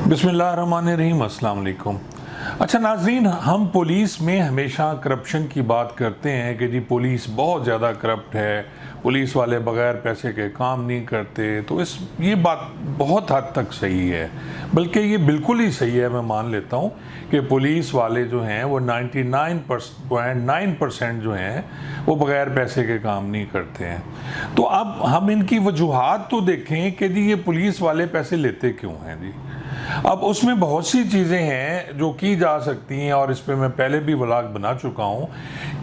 बिस्मिल्लाहिर्रहमानिर्रहीम, अस्सलाम वालेकुम। अच्छा नाजरीन, हम पुलिस में हमेशा करप्शन की बात करते हैं कि जी पुलिस बहुत ज़्यादा करप्ट है, पुलिस वाले बग़ैर पैसे के काम नहीं करते। तो ये बात बहुत हद तक सही है, बल्कि ये बिल्कुल ही सही है। मैं मान लेता हूँ कि पुलिस वाले जो हैं वो 99.9% जो हैं वो बग़ैर पैसे के काम नहीं करते हैं। तो अब हम इनकी वजूहात तो देखें कि जी ये पुलिस वाले पैसे लेते क्यों हैं जी। अब उसमें बहुत सी चीज़ें हैं जो की जा सकती हैं, और इस पे मैं पहले भी व्लॉग बना चुका हूँ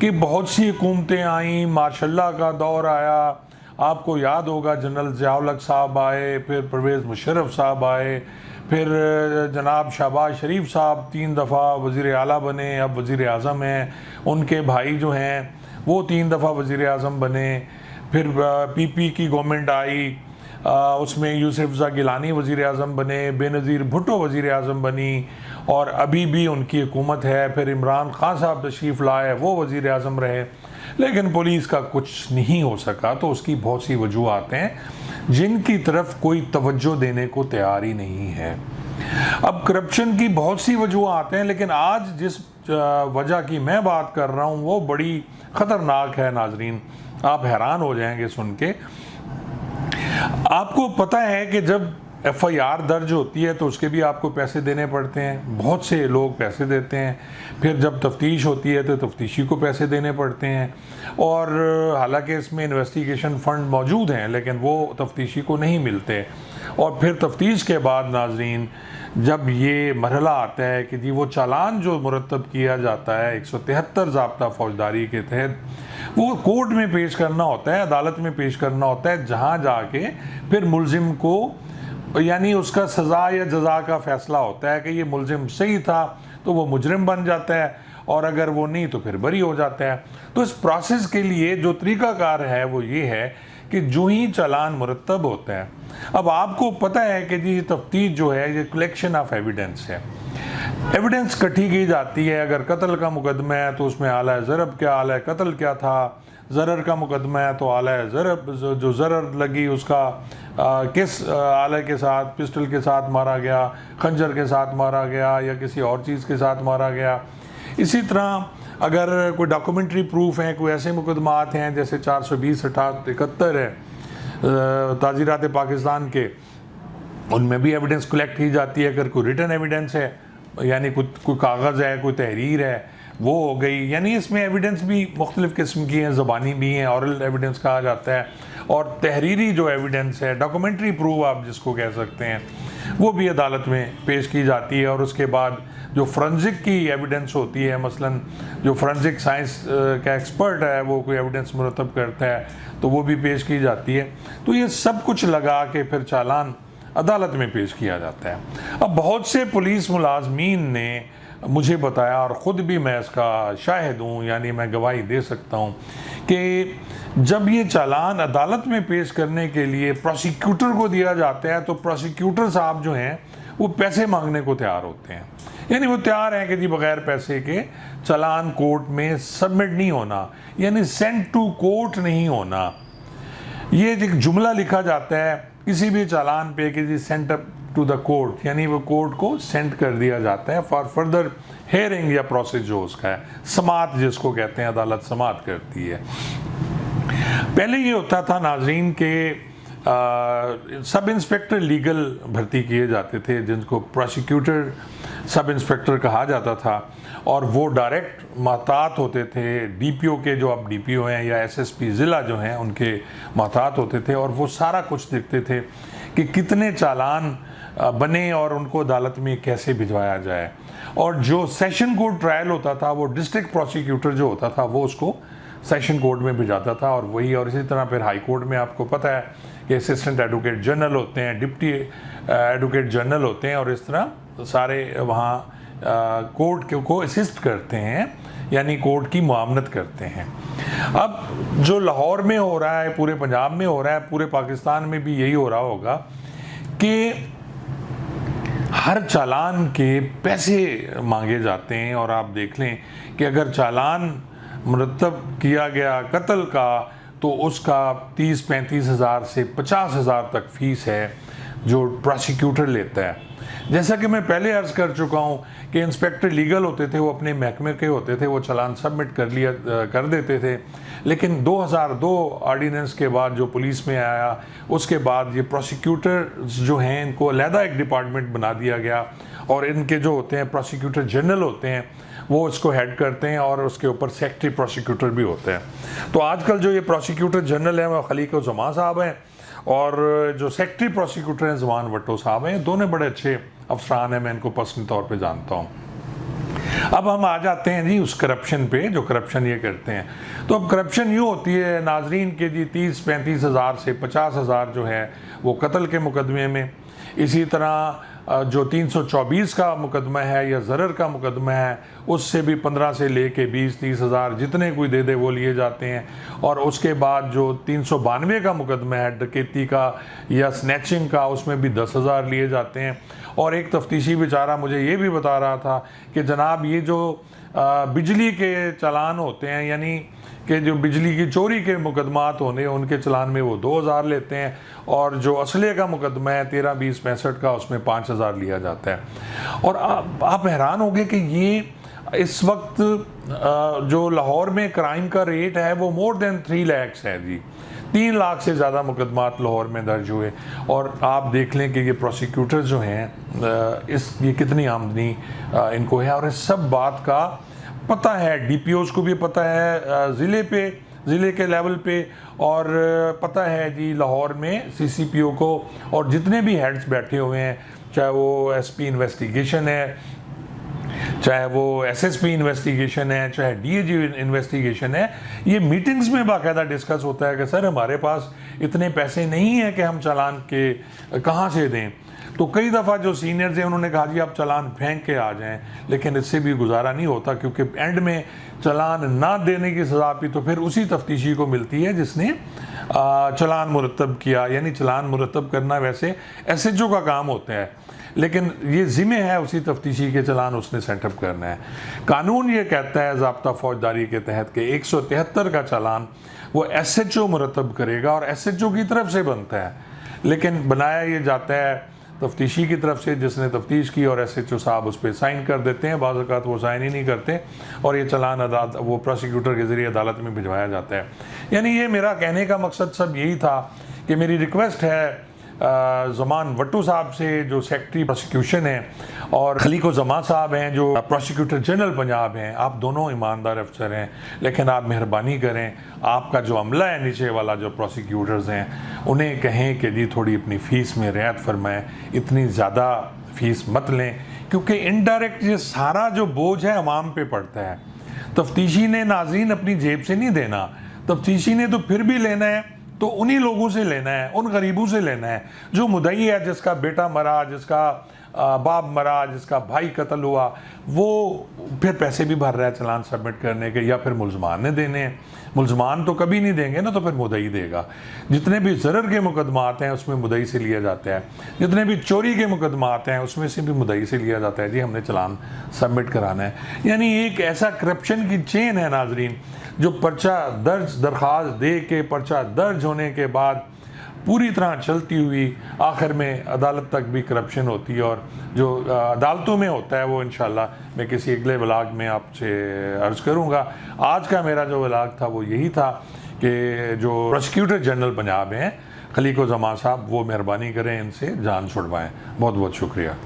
कि बहुत सी हुकूमतें आईं, मार्शल्ला का दौर आया, आपको याद होगा जनरल ज़िया-उल-हक साहब आए, फिर परवेज़ मुशर्रफ साहब आए, फिर जनाब शहबाज शरीफ साहब 3 दफ़ा वज़ीर आला बने, अब वज़ीर आज़म हैं, उनके भाई जो हैं वो 3 दफ़ा वज़ीर आज़म बने, फिर पीपी की गवर्नमेंट आई, उसमें यूसुफ रज़ा गिलानी वज़ीर आज़म बने, बेनज़ीर भुट्टो वज़ीर आज़म बनी, और अभी भी उनकी हुकूमत है। फिर इमरान खान साहब तशरीफ़ लाए, वो वज़ीर आज़म रहे, लेकिन पुलिस का कुछ नहीं हो सका। तो उसकी बहुत सी वजूहात हैं जिनकी तरफ कोई तवज्जो देने को तैयार ही नहीं है। अब करप्शन की बहुत सी वजूहात हैं, लेकिन आज जिस वजह की मैं बात कर रहा हूँ वो बड़ी ख़तरनाक है नाजरीन, आप हैरान हो जाएंगे सुन के। आपको पता है कि जब FIR दर्ज होती है तो उसके भी आपको पैसे देने पड़ते हैं, बहुत से लोग पैसे देते हैं। फिर जब तफ्तीश होती है तो तफ्तीशी को पैसे देने पड़ते हैं, और हालांकि इसमें इन्वेस्टिगेशन फ़ंड मौजूद हैं लेकिन वो तफ्तीशी को नहीं मिलते। और फिर तफ्तीश के बाद नाजरीन जब ये मरहला आता है कि जी वो चालान जो मुरतब किया जाता है 173 ज़ाब्ता फौजदारी के तहत, वो कोर्ट में पेश करना होता है, अदालत में पेश करना होता है, जहाँ जाके फिर मुलजिम को यानी उसका सज़ा या जज़ा का फ़ैसला होता है कि ये मुलजिम सही था तो वो मुजरिम बन जाता है, और अगर वो नहीं तो फिर बरी हो जाता है। तो इस प्रोसेस के लिए जो तरीक़ाकार है वो ये है कि जो ही चालान मुरतब होता है, अब आपको पता है कि जी तफ्तीश जो है ये कलेक्शन ऑफ एविडेंस है, एविडेंस इकट्ठी की जाती है। अगर कत्ल का मुकदमा है तो उसमें आला ज़रब क्या, आला कत्ल क्या था, ज़रर का मुकदमा है तो आला ज़रब जो ज़रर लगी उसका किस आले के साथ, पिस्टल के साथ मारा गया, खंजर के साथ मारा गया या किसी और चीज़ के साथ मारा गया। इसी तरह अगर कोई डॉक्यूमेंट्री प्रूफ हैं, कोई ऐसे मुकदमात हैं जैसे 420/71 है ताज़ीरात पाकिस्तान के, उनमें भी एविडेंस कलेक्ट की जाती है। अगर कोई रिटन एविडेंस है यानी कोई कागज़ है, कोई तहरीर है, वो हो गई। यानी इसमें एविडेंस भी मुख्तलिफ़ किस्म की हैं, ज़बानी भी हैं, औरल एविडेंस कहा जाता है, और तहरीरी जो एविडेंस है, डॉक्यूमेंट्री प्रूफ आप जिसको कह सकते हैं, वो भी अदालत में पेश की जाती है। और उसके बाद जो फोरेंसिक की एविडेंस होती है, मसलन जो फोरेंसिक साइंस का एक्सपर्ट है वो कोई एविडेंस मुरतब करता है तो वो भी पेश की जाती है। तो ये सब कुछ लगा के फिर चालान अदालत में पेश किया जाता है। अब बहुत से पुलिस मुलाजमीन ने मुझे बताया, और ख़ुद भी मैं इसका शाहिद हूँ, यानी मैं गवाही दे सकता हूँ कि जब ये चालान अदालत में पेश करने के लिए प्रोसिक्यूटर को दिया जाता है तो प्रोसिक्यूटर साहब जो हैं वो पैसे मांगने को तैयार होते हैं। यानी वो तैयार हैं कि जी बग़ैर पैसे के चालान कोर्ट में सबमिट नहीं होना, यानी सेंड टू कोर्ट नहीं होना। ये एक जुमला लिखा जाता है किसी भी चालान पे कि जी send up to the court, यानी वो कोर्ट को सेंड कर दिया जाता है फॉर फर्दर हेयरिंग या प्रोसेस जो उसका है, समात जिसको कहते हैं, अदालत समात करती है। पहले ये होता था नाजरीन के सब इंस्पेक्टर लीगल भर्ती किए जाते थे जिनको प्रोसिक्यूटर सब इंस्पेक्टर कहा जाता था, और वो डायरेक्ट महतात होते थे DPO के, जो अब DPO हैं, या SSP ज़िला जो हैं उनके महतात होते थे, और वो सारा कुछ देखते थे कि कितने चालान बने और उनको अदालत में कैसे भिजवाया जाए। और जो सेशन कोर्ट ट्रायल होता था वो डिस्ट्रिक्ट प्रोसिक्यूटर जो होता था वो उसको सेशन कोर्ट में भिजाता था, और वही। और इसी तरह फिर हाई कोर्ट में आपको पता है कि असिस्टेंट एडवोकेट जनरल होते हैं, डिप्टी एडवोकेट जनरल होते हैं, और इस तरह सारे वहाँ कोर्ट को असिस्ट करते हैं, यानी कोर्ट की मुआवनत करते हैं। अब जो लाहौर में हो रहा है, पूरे पंजाब में हो रहा है, पूरे पाकिस्तान में भी यही हो रहा होगा कि हर चालान के पैसे मांगे जाते हैं। और आप देख लें कि अगर चालान मुरतब किया गया कत्ल का तो उसका 30-35 हज़ार से 50 हज़ार तक फ़ीस है। जो प्रोसिक्यूटर लेता है। जैसा कि मैं पहले अर्ज कर चुका हूँ कि इंस्पेक्टर लीगल होते थे, वो अपने महकमे के होते थे, वो चालान सबमिट कर देते थे। लेकिन 2002 ऑर्डिनेंस के बाद जो पुलिस में आया, उसके बाद ये प्रोसिक्यूटर जो हैं इनको अलहदा एक डिपार्टमेंट बना दिया गया, और इनके जो होते हैं प्रोसिक्यूटर जनरल होते हैं वो इसको हेड करते हैं, और उसके ऊपर सेक्रेटरी प्रोसिक्यूटर भी होते हैं। तो आजकल जो ये प्रोसिक्यूटर जनरल हैं वो खलीक ज़मा साहब हैं, और जो सेक्रेटरी प्रोसिक्यूटर हैं ज़मान भट्टो साहब हैं। दोनों बड़े अच्छे अफसरान हैं, मैं इनको पर्सनल तौर पे जानता हूँ। अब हम आ जाते हैं जी उस करप्शन पे, जो करप्शन ये करते हैं। तो अब करप्शन यूँ होती है नाजरीन के जी, 30-35 हज़ार से 50 हज़ार जो है वो कत्ल के मुकदमे में, इसी तरह जो 324 का मुकदमा है या ज़रर का मुकदमा है उससे भी 15 से लेके 20-30 हज़ार जितने कोई दे दे वो लिए जाते हैं। और उसके बाद जो 392 का मुकदमा है डकैती का या स्नैचिंग का, उसमें भी 10 हज़ार लिए जाते हैं। और एक तफ्तीशी बेचारा मुझे ये भी बता रहा था कि जनाब ये जो बिजली के चालान होते हैं, यानी कि जो बिजली की चोरी के मुकदमात होने उनके चलान में वो 2000 लेते हैं, और जो असले का मुकदमा है 13, 20, 65 का उसमें 5000 लिया जाता है। और आप हैरान होंगे कि ये इस वक्त जो लाहौर में क्राइम का रेट है वो मोर देन 3 लाख है जी। 3 लाख से ज़्यादा मुकदमात लाहौर में दर्ज हुए। और आप देख लें कि ये प्रोसिक्यूटर जो हैं ये कितनी आमदनी इनको है, और इस सब बात का पता है DPOs को भी पता है, ज़िले के लेवल पे, और पता है जी लाहौर में CCPO को, और जितने भी हेड्स बैठे हुए हैं, चाहे वो SP इन्वेस्टिगेशन है, चाहे वो SSP इन्वेस्टिगेशन है, चाहे DAG इन्वेस्टिगेशन है, ये मीटिंग्स में बाकायदा डिस्कस होता है कि सर हमारे पास इतने पैसे नहीं है कि हम चालान के कहाँ से दें। तो कई दफ़ा जो सीनियर्स हैं उन्होंने कहा जी आप चालान फेंक के आ जाएं, लेकिन इससे भी गुजारा नहीं होता, क्योंकि एंड में चालान ना देने की सज़ा भी तो फिर उसी तफ्तीशी को मिलती है जिसने चालान मुरतब किया। यानी चालान मुरतब करना वैसे SHO का काम होता है, लेकिन ये ज़िम्मे है उसी तफ्तीशी के चालान उसने सेटअप करना है। कानून ये कहता है ज़ाब्ता फौजदारी के तहत के 173 का चालान वो SHO मुरतब करेगा, और SHO की तरफ से बनता है, लेकिन बनाया ये जाता है तफ्तीशी की तरफ से, जिसने तफ्तीश की, और SHO साहब उस पर साइन कर देते हैं। बाज़ औक़ात वो साइन ही नहीं करते, और ये चालान वो प्रोसिक्यूटर के ज़रिए अदालत में भिजवाया जाता है। यानी ये मेरा कहने का मकसद सब यही था कि मेरी रिक्वेस्ट है ज़मान भट्टो साहब से जो सेक्रेटरी प्रोसिक्यूशन है, और खलीक ज़मा साहब हैं जो प्रोसिक्यूटर जनरल पंजाब हैं, आप दोनों ईमानदार अफसर हैं, लेकिन आप मेहरबानी करें, आपका जो अमला है नीचे वाला जो प्रोसिक्यूटर्स हैं उन्हें कहें कि जी थोड़ी अपनी फ़ीस में रियायत फरमाएं, इतनी ज़्यादा फ़ीस मत लें, क्योंकि इनडायरेक्ट ये सारा जो बोझ है अवाम पे पड़ता है। तफ्तीशी ने नाज़रीन अपनी जेब से नहीं देना, तफ्तीशी ने तो फिर भी लेना है तो उन्हीं लोगों से लेना है, उन गरीबों से लेना है जो मुद्दई है, जिसका बेटा मरा, जिसका बाप मरा, जिसका भाई कत्ल हुआ, वो फिर पैसे भी भर रहा है चालान सबमिट करने के, या फिर मुलजमान ने देने हैं। मुलजमान तो कभी नहीं देंगे ना, तो फिर मुद्दई देगा। जितने भी ज़रर के मुकदमात हैं उसमें मुद्दई से लिया जाता है, जितने भी चोरी के मुकदमात हैं उसमें से भी मुद्दई से लिया जाता है, जी हमने चालान सबमिट कराना है। यानी एक ऐसा करप्शन की चेन है नाजरीन, जो पर्चा दर्ज दरख्वास्त दे के पर्चा दर्ज होने के बाद पूरी तरह चलती हुई आखिर में अदालत तक भी करप्शन होती है, और जो अदालतों में होता है वो इंशाल्लाह मैं किसी अगले व्लॉग में आपसे अर्ज़ करूँगा। आज का मेरा जो व्लॉग था वो यही था कि जो प्रोसिक्यूटर जनरल पंजाब हैं खलीक ज़मा साहब, वो मेहरबानी करें इनसे जान छुड़वाएँ। बहुत बहुत शुक्रिया।